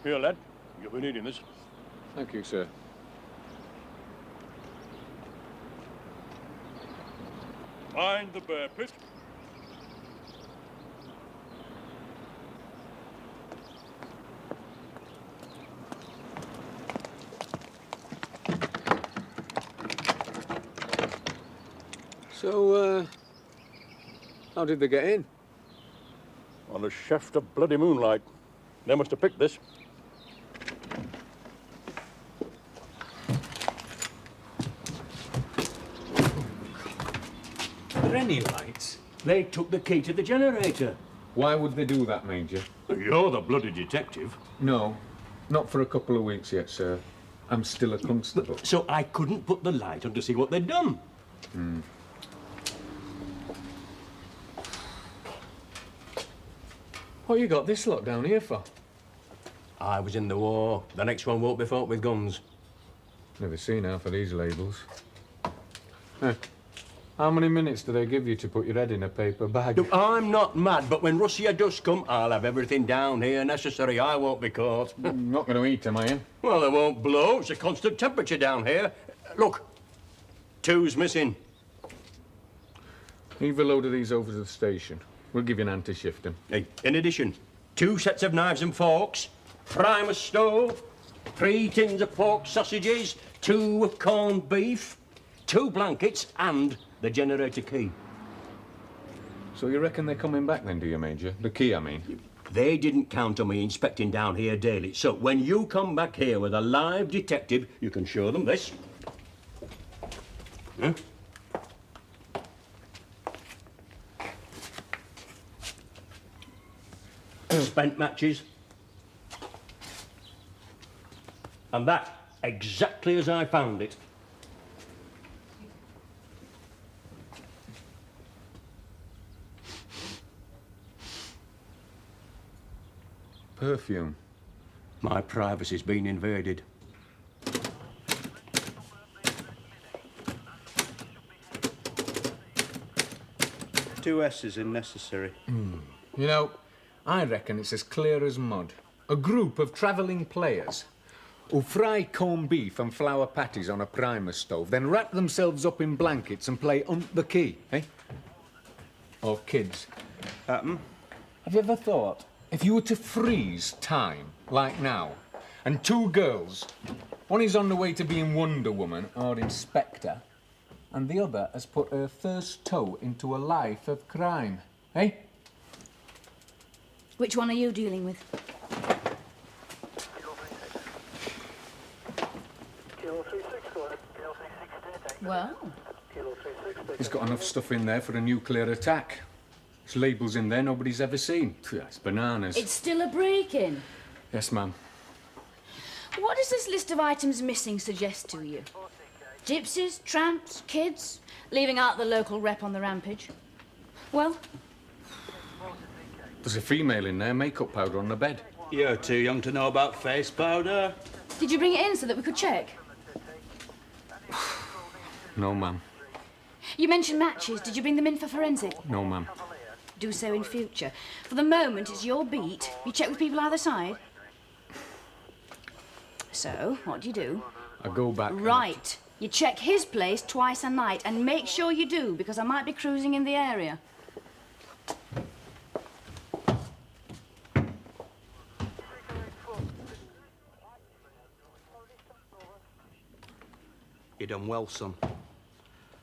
Here, lad. You'll be needing this. Thank you, sir. Mind the bear pit. So, how did they get in? On a shaft of bloody moonlight. They must have picked this. Are there any lights? They took the key to the generator. Why would they do that, Major? You're the bloody detective. No, not for a couple of weeks yet, sir. I'm still a constable. So I couldn't put the light on to see what they'd done. What you got this lot down here for? I was in the war. The next one won't be fought with guns. Never seen half of these labels. How many minutes do they give you to put your head in a paper bag? Look, I'm not mad, but when Russia does come, I'll have everything down here necessary. I won't be caught. I'm not going to eat them, I am. Well, they won't blow. It's a constant temperature down here. Look, 2's missing. Heave a load of these over to the station. We'll give you an hand to shift them. Hey, in addition, 2 sets of knives and forks, primer stove, 3 tins of pork sausages, 2 of corned beef, 2 blankets, and the generator key. So you reckon they're coming back then, do you, Major? The key, I mean. They didn't count on me inspecting down here daily. So when you come back here with a live detective, you can show them this. Huh? Spent matches. And that exactly as I found it. Perfume. My privacy's been invaded. Two S's in necessary. You know, I reckon it's as clear as mud. A group of travelling players who fry corned beef and flour patties on a primer stove, then wrap themselves up in blankets and play Hunt the Key, eh? Or kids. Have you ever thought, if you were to freeze time, like now, and 2 girls, one is on the way to being Wonder Woman or Inspector, and the other has put her first toe into a life of crime, eh? Which one are you dealing with? Well? He's got enough stuff in there for a nuclear attack. There's labels in there nobody's ever seen. It's bananas. It's still a break-in. Yes, ma'am. What does this list of items missing suggest to you? Gypsies, tramps, kids, leaving out the local rep on the rampage. Well? There's a female in there, makeup powder on the bed. You're too young to know about face powder. Did you bring it in so that we could check? No, ma'am. You mentioned matches. Did you bring them in for forensic? No, ma'am. Do so in future. For the moment, it's your beat. You check with people either side. So, what do? I go back... Right. You check his place twice a night, and make sure you do, because I might be cruising in the area. You done well, son.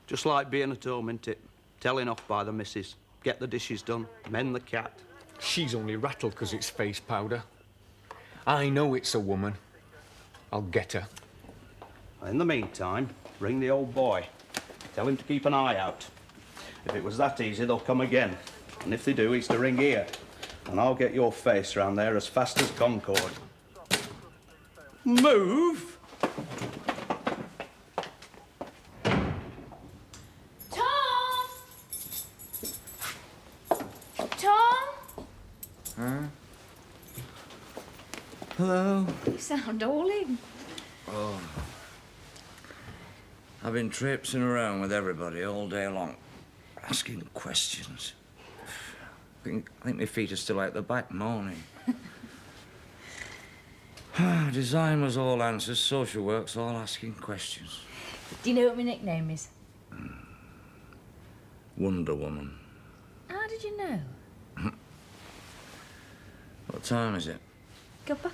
Just like being at home, innit it? Telling off by the missus. Get the dishes done. Mend the cat. She's only rattled because it's face powder. I know it's a woman. I'll get her. In the meantime, ring the old boy. Tell him to keep an eye out. If it was that easy, they'll come again. And if they do, he's to ring here. And I'll get your face round there as fast as Concord. Move? Hello? You sound all in. Oh. I've been traipsing around with everybody all day long, asking questions. I think my feet are still out the back, moaning. Design was all answers, social work's all asking questions. Do you know what my nickname is? Wonder Woman. How did you know? What time is it? Cuppa?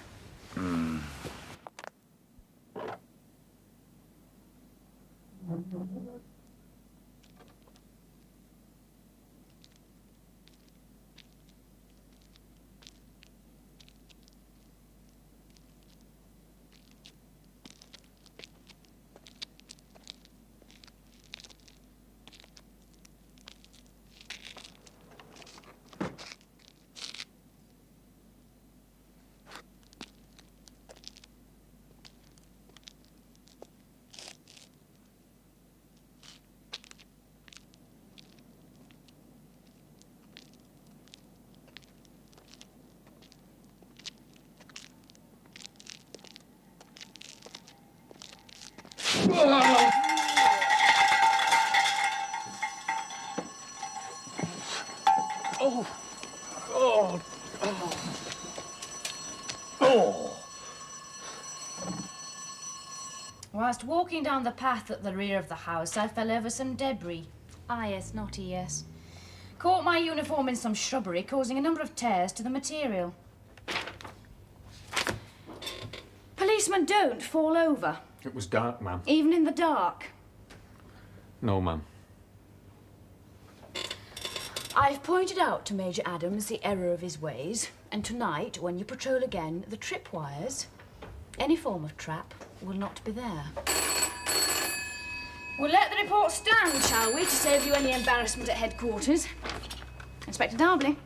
Whilst walking down the path at the rear of the house, I fell over some debris. I.S., not E.S. Caught my uniform in some shrubbery, causing a number of tears to the material. Policemen don't fall over, It was dark, ma'am. even in the dark. No, ma'am. I've pointed out to Major Adams the error of his ways, and tonight, when you patrol again, the tripwires, any form of trap, will not be there. We'll let the report stand, shall we, to save you any embarrassment at headquarters. Inspector Darbley.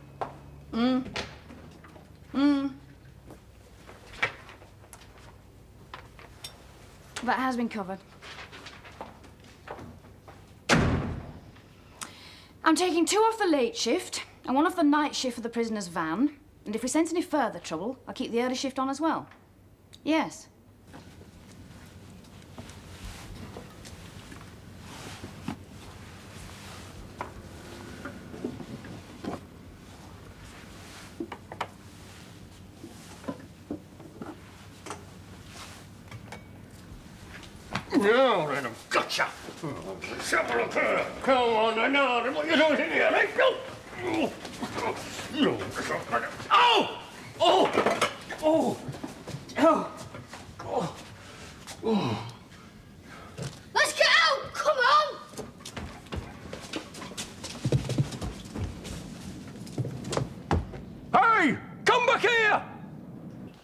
That has been covered. I'm taking 2 off the late shift and 1 off the night shift for the prisoner's van. And if we sense any further trouble, I'll keep the early shift on as well. Yes. Now then, I've gotcha. Come on, now, what are you doing in here? Let's go. Oh! Oh! Oh! Oh! Oh! Oh! Let's get out! Come on! Hey! Come back here!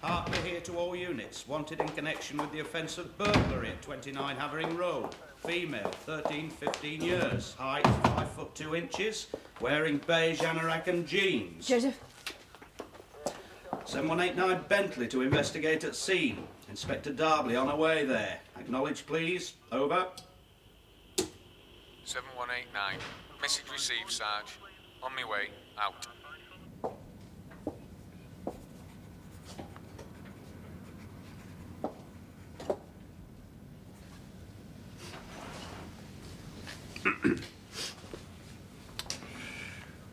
Hartley here to all units. Wanted in connection with the offence of burglary at 29 Havering Road. Female, 13, 15 years. Height, 5 foot 2 inches. Wearing beige anorak and jeans. Joseph. 7189 Bentley to investigate at scene. Inspector Darbley on her way there. Acknowledge, please. Over. 7189. Message received, Sarge. On my way. Out.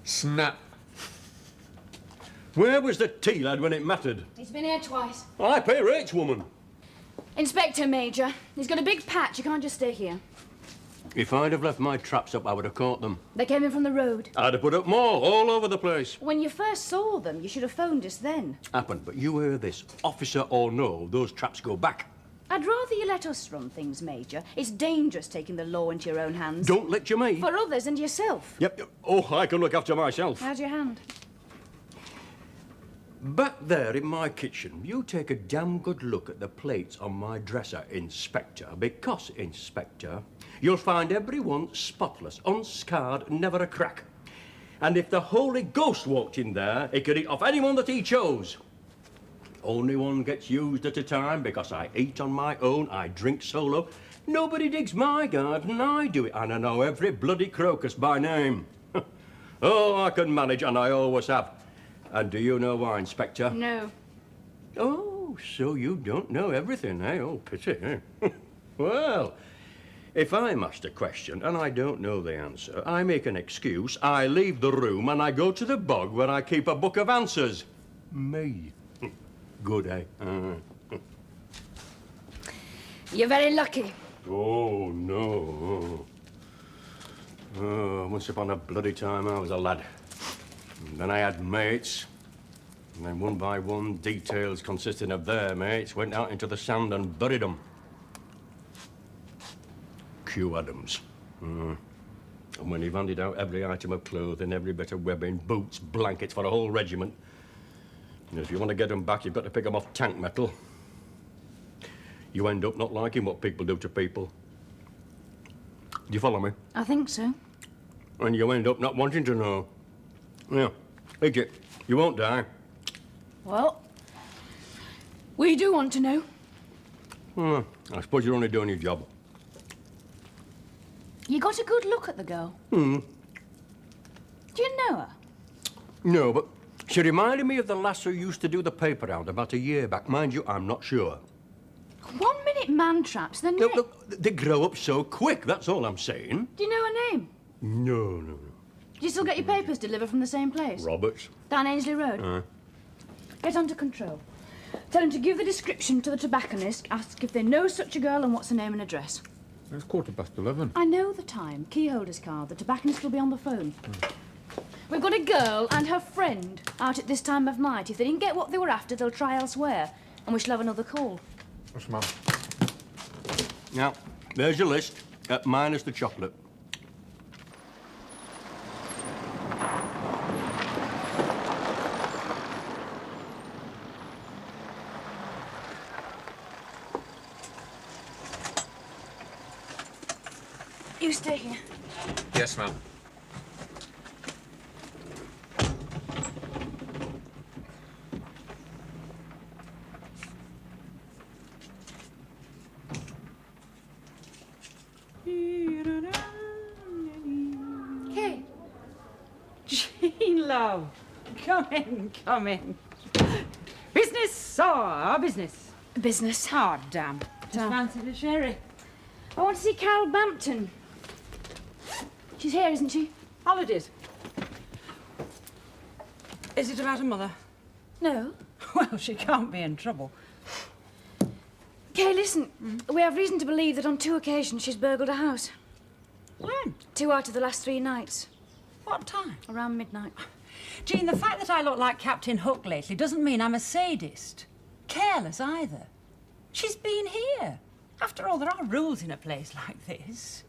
Snap. Where was the tea lad when it mattered? He's been here twice. I pay rates, woman. Inspector Major, he's got a big patch. You can't just stay here. If I'd have left my traps up, I would have caught them. They came in from the road. I'd have put up more, all over the place. When you first saw them, you should have phoned us then. Happened, but you hear this. Officer or no, those traps go back. I'd rather you let us run things, Major. It's dangerous taking the law into your own hands. Don't lecture me. For others and yourself. Yep. Oh, I can look after myself. How's your hand? Back there in my kitchen, you take a damn good look at the plates on my dresser, Inspector, because, Inspector, you'll find every one spotless, unscarred, never a crack. And if the Holy Ghost walked in there, he could eat off anyone that he chose. Only one gets used at a time because I eat on my own, I drink solo. Nobody digs my garden, I do it, and I know every bloody crocus by name. Oh, I can manage, and I always have. And do you know why, Inspector? No. Oh, so you don't know everything, eh? Oh, pity, eh? Well, if I'm asked a question and I don't know the answer, I make an excuse, I leave the room, and I go to the bog where I keep a book of answers. Me. Good, eh? You're very lucky. Oh, no. Oh, once upon a bloody time I was a lad. And then I had mates. And then one by one, details consisting of their mates went out into the sand and buried them. Q Adams. And when he handed out every item of clothing, every bit of webbing, boots, blankets for a whole regiment, and if you want to get them back, you've got to pick them off tank metal. You end up not liking what people do to people. Do you follow me? I think so. And you end up not wanting to know. Yeah, eat it. You won't die. Well, we do want to know. Well, I suppose you're only doing your job. You got a good look at the girl. Do you know her? No, but she reminded me of the lass who used to do the paper round about a year back. Mind you, I'm not sure. 1 minute man traps, the next... Look, they grow up so quick, that's all I'm saying. Do you know her name? No. Do you still get your papers delivered from the same place? Roberts. Down Ainsley Road? Get under control. Tell them to give the description to the tobacconist, ask if they know such a girl and what's her name and address. It's 11:15. I know the time. Key holder's card. The tobacconist will be on the phone. We've got a girl and her friend out at this time of night. If they didn't get what they were after, they'll try elsewhere. And we shall have another call. Yes, ma'am. Now, there's your list, minus the chocolate. You stay here. Yes, ma'am. Kate. Jean, love. Come in. Business or business? Business. Oh, damn. Just fancied a sherry. I want to see Carol Bampton. She's here, isn't she? Holidays. Is it about her mother? No. Well, she can't be in trouble. Kay, listen. We have reason to believe that on 2 occasions she's burgled a house. When? 2 out of the last 3 nights. What time? Around midnight. Jean, the fact that I look like Captain Hook lately doesn't mean I'm a sadist. Careless either. She's been here. After all, there are rules in a place like this.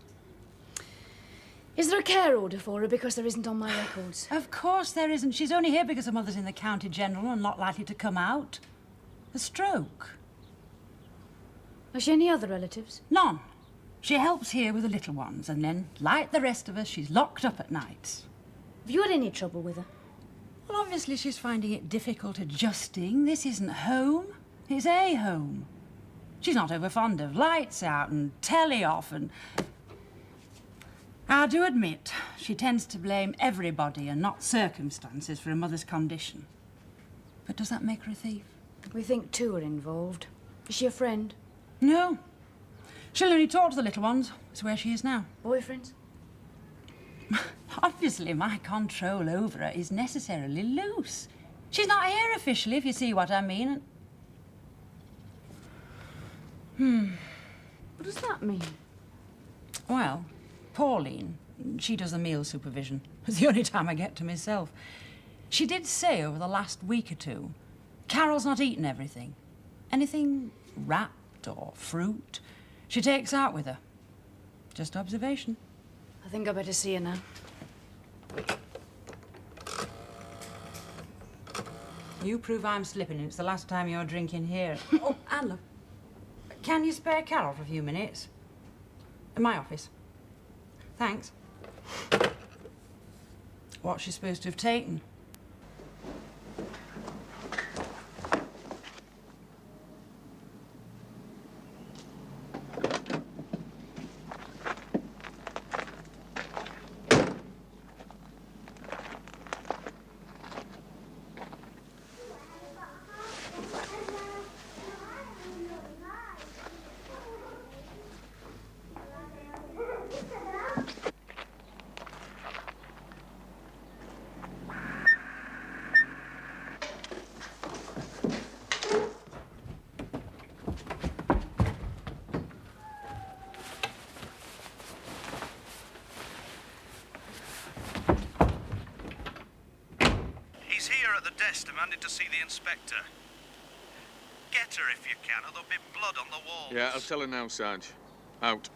Is there a care order for her because there isn't on my records? Of course there isn't. She's only here because her mother's in the County General and not likely to come out. A stroke. Has she any other relatives? None. She helps here with the little ones, and then, like the rest of us, she's locked up at night. Have you had any trouble with her? Well, obviously she's finding it difficult adjusting. This isn't home. It's a home. She's not over fond of lights out and telly off and... I do admit, she tends to blame everybody and not circumstances for her mother's condition. But does that make her a thief? We think 2 are involved. Is she a friend? No. She'll only talk to the little ones. It's where she is now. Boyfriends? Obviously, my control over her is necessarily loose. She's not here officially, if you see what I mean. What does that mean? Well, Pauline, she does the meal supervision. It's the only time I get to myself. She did say over the last week or 2, Carol's not eaten everything. Anything wrapped or fruit, she takes out with her. Just observation. I think I better see her now. You prove I'm slipping, and it's the last time you're drinking here. Oh, and look, can you spare Carol for a few minutes? In my office. Thanks. What's she supposed to have taken? there at the desk demanding to see the inspector. Get her if you can, or there'll be blood on the walls. Yeah, I'll tell her now, Sarge. Out.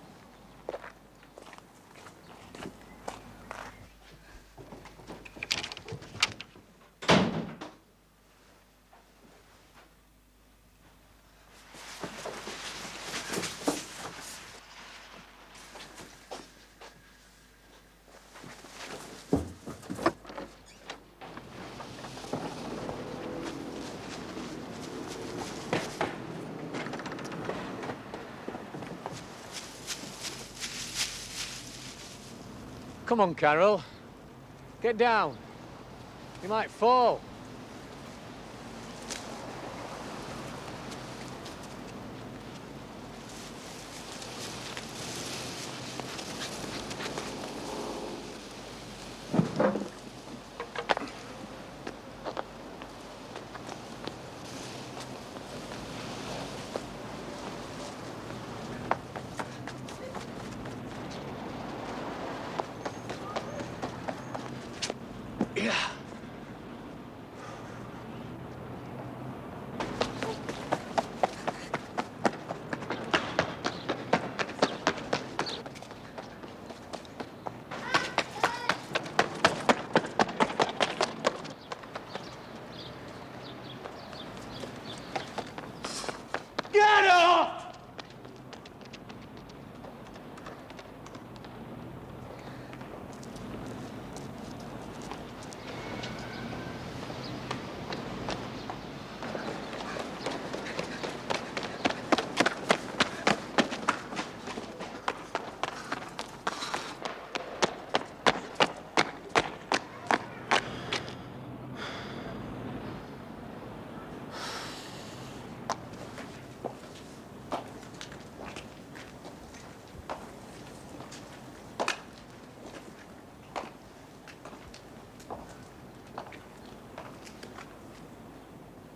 Come on, Carol. Get down. You might fall.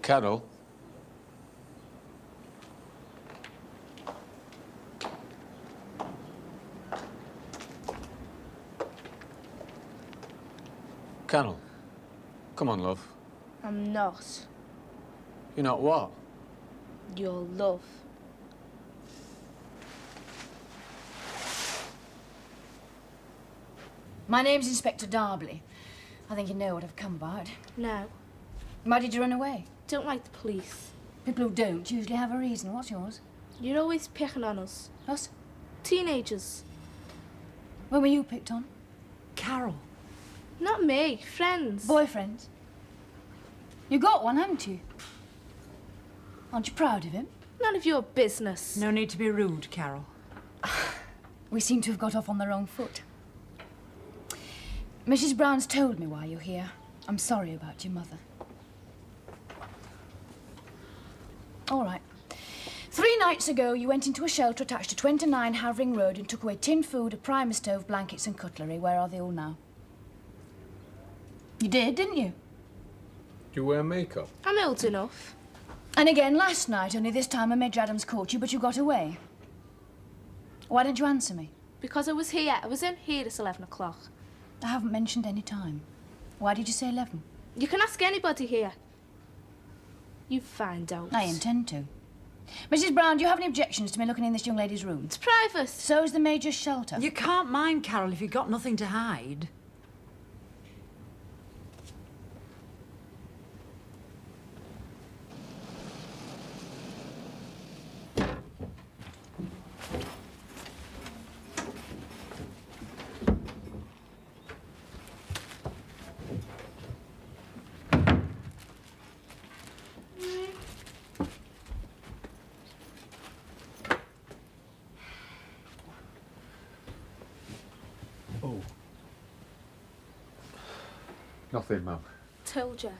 Carol? Carol, come on, love. I'm not. You're not what? Your love. My name's Inspector Darbley. I think you know what I've come about. No. Why did you run away? Don't like the police. People who don't usually have a reason. What's yours? You're always picking on us. Us? Teenagers. When were you picked on? Carol. Not me. Friends. Boyfriends? You got one, haven't you? Aren't you proud of him? None of your business. No need to be rude, Carol. We seem to have got off on the wrong foot. Mrs. Brown's told me why you're here. I'm sorry about your mother. All right. 3 nights ago, you went into a shelter attached to 29 Havering Road and took away tin food, a primer stove, blankets and cutlery. Where are they all now? You did, didn't you? Do you wear makeup? I'm old enough. And again last night, only this time Major Adams caught you, but you got away. Why didn't you answer me? Because I was here. I was in here at 11 o'clock. I haven't mentioned any time. Why did you say 11? You can ask anybody here. You find out. I intend to. Mrs. Brown, do you have any objections to me looking in this young lady's room? It's private. So is the Major's shelter. You can't mind, Carol, if you've got nothing to hide. Nothing, Mum. Told you.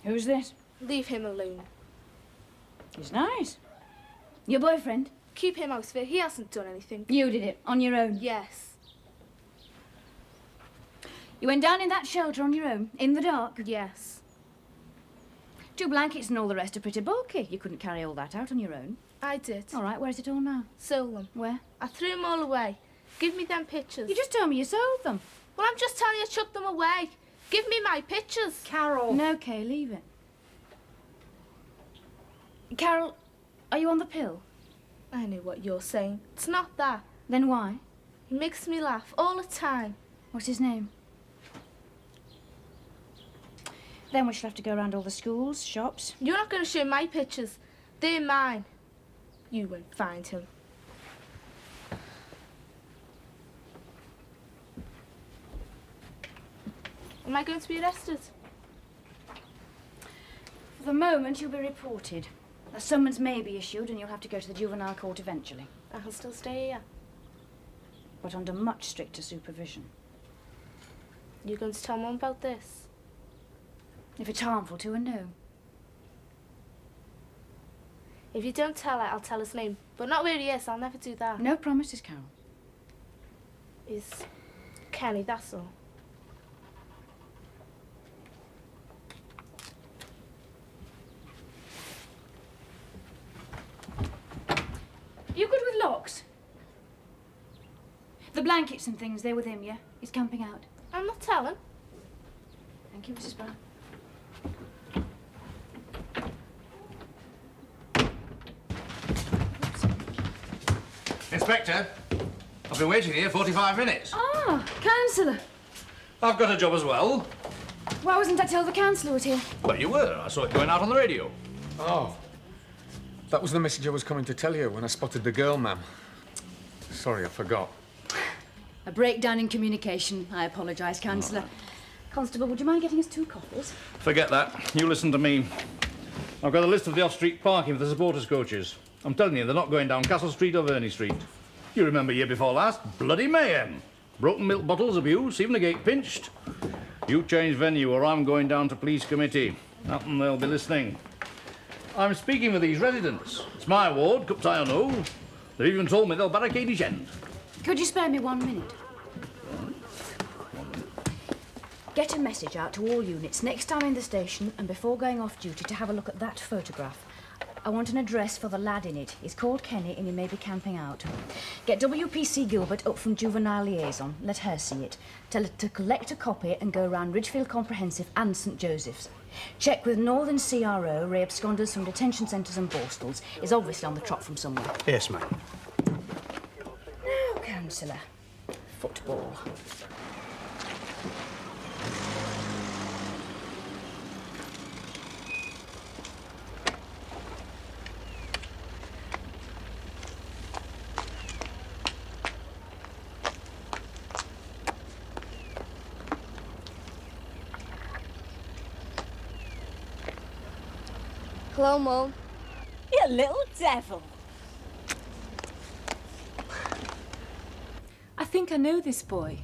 Who's this? Leave him alone. He's nice. Your boyfriend? Keep him out of it. He hasn't done anything. You did it, on your own. Yes. You went down in that shelter on your own, in the dark? Yes. 2 blankets and all the rest are pretty bulky. You couldn't carry all that out on your own. I did. All right, where's it all now? Sold them. Where? I threw them all away. Give me them pictures. You just told me you sold them. Well, I'm just telling you I chucked them away. Give me my pictures. Carol. No, Kay, leave it. Carol, are you on the pill? I know what you're saying. It's not that. Then why? He makes me laugh all the time. What's his name? Then we shall have to go around all the schools, shops. You're not going to show my pictures. They're mine. You won't find him. Am I going to be arrested? For the moment, you'll be reported. A summons may be issued and you'll have to go to the juvenile court eventually. I'll still stay here. But under much stricter supervision. You're going to tell Mum about this? If it's harmful to her, no. If you don't tell her, I'll tell his name. But not where he is. I'll never do that. No promises, Carol. Is Kenny, that's all. You good with locks? The blankets and things, they're with him, yeah? He's camping out. I'm not telling. Thank you, Mrs. Brown. Inspector, I've been waiting here 45 minutes. Ah, councillor. I've got a job as well. Why wasn't I told the councillor was here? Well, you were. I saw it going out on the radio. Oh. That was the message I was coming to tell you when I spotted the girl, ma'am. Sorry, I forgot. A breakdown in communication. I apologise, councillor. Constable, would you mind getting us 2 coffees? Forget that. You listen to me. I've got a list of the off-street parking for the supporters' coaches. I'm telling you, they're not going down Castle Street or Verney Street. You remember year before last? Bloody mayhem. Broken milk bottles, abuse, even a gate pinched. You change venue or I'm going down to police committee. Nothing, they'll be listening. I'm speaking with these residents. It's my ward, cups I know. They've even told me they'll barricade each end. Could you spare me 1 minute? Get a message out to all units next time in the station and before going off duty to have a look at that photograph. I want an address for the lad in it. He's called Kenny and he may be camping out. Get WPC Gilbert up from Juvenile Liaison. Let her see it. Tell her to collect a copy and go around Ridgefield Comprehensive and St Joseph's. Check with Northern CRO, Ray absconders from detention centres and Borstals. Is obviously on the trot from somewhere. Yes, ma'am. Now, councillor. Football. Hello, Mum. You little devil. I think I know this boy.